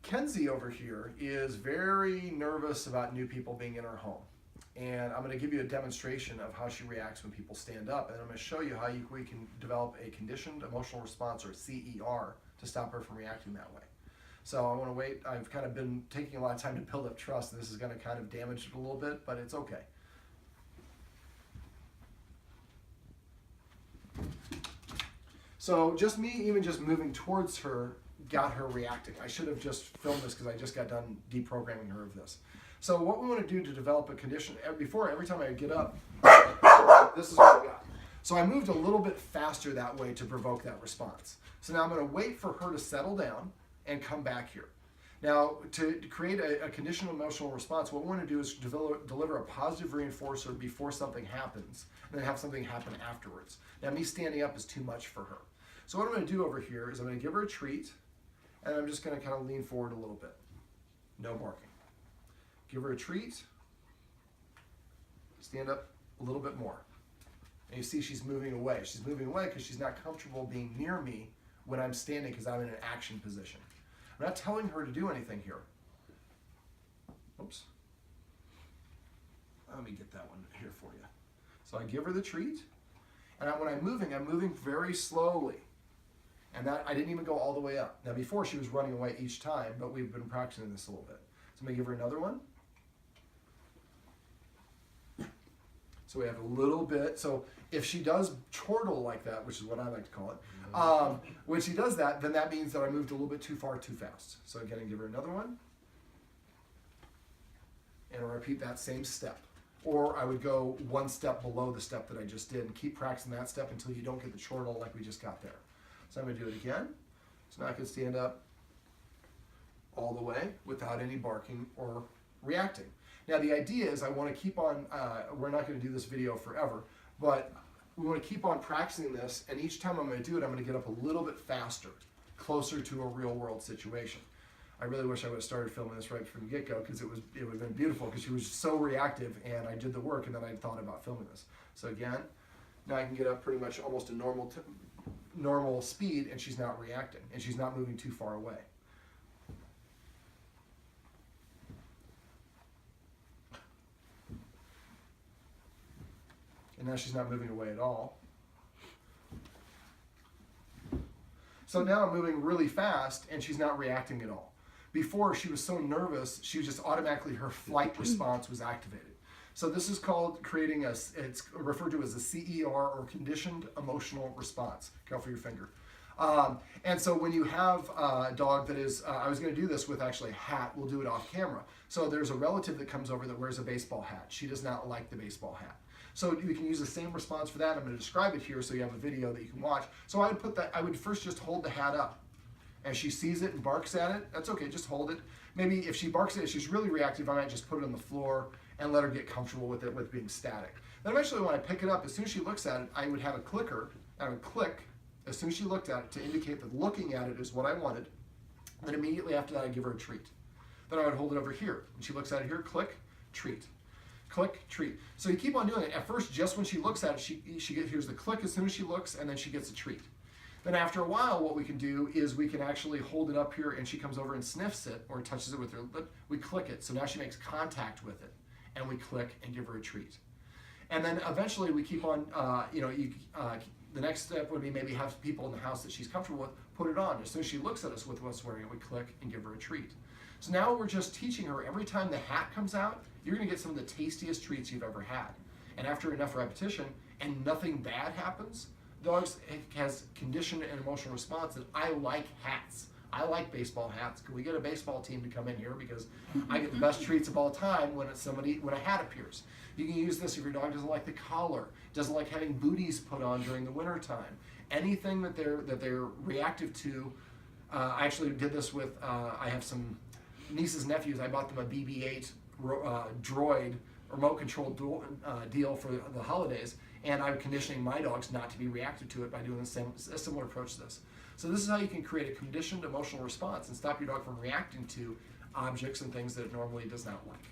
Kenzie over here is very nervous about new people being in her home. And I'm going to give you a demonstration of how she reacts when people stand up. And I'm going to show you how we can develop a conditioned emotional response, or CER, to stop her from reacting that way. So I want to wait. I've kind of been taking a lot of time to build up trust, and this is going to kind of damage it a little bit, but it's okay. So just me even just moving towards her got her reacting. I should have just filmed this because I just got done deprogramming her of this. So what we want to do to develop a condition, every time I get up, this is what I got. So I moved a little bit faster that way to provoke that response. So now I'm going to wait for her to settle down and come back here. Now, to create a conditional emotional response, what we want to do is deliver a positive reinforcer before something happens, and then have something happen afterwards. Now, me standing up is too much for her. So what I'm going to do over here is I'm going to give her a treat, and I'm just going to kind of lean forward a little bit. No barking. Give her a treat. Stand up a little bit more. And you see she's moving away. She's moving away because she's not comfortable being near me when I'm standing because I'm in an action position. I'm not telling her to do anything here. Oops. Let me get that one here for you. So I give her the treat, and when I'm moving very slowly. And that I didn't even go all the way up. Now before she was running away each time, but we've been practicing this a little bit. So I'm going to give her another one. So we have a little bit. So if she does chortle like that, which is what I like to call it, when she does that, then that means that I moved a little bit too far, too fast. So again, give her another one. And I'll repeat that same step. Or I would go one step below the step that I just did and keep practicing that step until you don't get the chortle like we just got there. So I'm going to do it again. So now I can stand up all the way without any barking or reacting. Now the idea is I want to keep on, we're not going to do this video forever, but we want to keep on practicing this, and each time I'm going to do it, I'm going to get up a little bit faster, closer to a real world situation. I really wish I would have started filming this right from the get-go, because it would have been beautiful, because she was so reactive, and I did the work, and then I thought about filming this. So again, now I can get up pretty much almost a normal speed, and she's not reacting, and she's not moving too far away. And now she's not moving away at all. So now I'm moving really fast, and she's not reacting at all. Before, she was so nervous, she was just automatically, her flight response was activated. So this is called creating it's referred to as a CER, or conditioned emotional response. Careful your finger. And so when you have a dog that is, I was going to do this with actually a hat, we'll do it off camera. So there's a relative that comes over that wears a baseball hat. She does not like the baseball hat. So you can use the same response for that. I'm going to describe it here so you have a video that you can watch. So I would first just hold the hat up. As she sees it and barks at it, that's okay, just hold it. Maybe if she barks at it, she's really reactive, I might just put it on the floor and let her get comfortable with it, with being static. Then eventually when I pick it up, as soon as she looks at it, I would have a clicker, I would click as soon as she looked at it to indicate that looking at it is what I wanted. Then immediately after that, I'd give her a treat. Then I would hold it over here. When she looks at it here, click, treat. Click, treat. So you keep on doing it. At first, just when she looks at it, here's the click as soon as she looks, and then she gets a treat. Then after a while, what we can do is we can actually hold it up here, and she comes over and sniffs it or touches it with her lip. We click it. So now she makes contact with it, and we click and give her a treat. And then eventually we keep on, the next step would be maybe have people in the house that she's comfortable with put it on. As soon as she looks at us with what's wearing it, we click and give her a treat. So now we're just teaching her every time the hat comes out, you're going to get some of the tastiest treats you've ever had. And after enough repetition and nothing bad happens, dogs has conditioned an emotional response that I like hats. I like baseball hats. Can we get a baseball team to come in here, because I get the best treats of all time when a hat appears. You can use this if your dog doesn't like the collar, doesn't like having booties put on during the winter time. Anything that they're reactive to. I actually did this with I have some nieces and nephews. I bought them a BB-8 droid remote control deal for the holidays, and I'm conditioning my dogs not to be reactive to it by doing a similar approach to this. So this is how you can create a conditioned emotional response and stop your dog from reacting to objects and things that it normally does not like.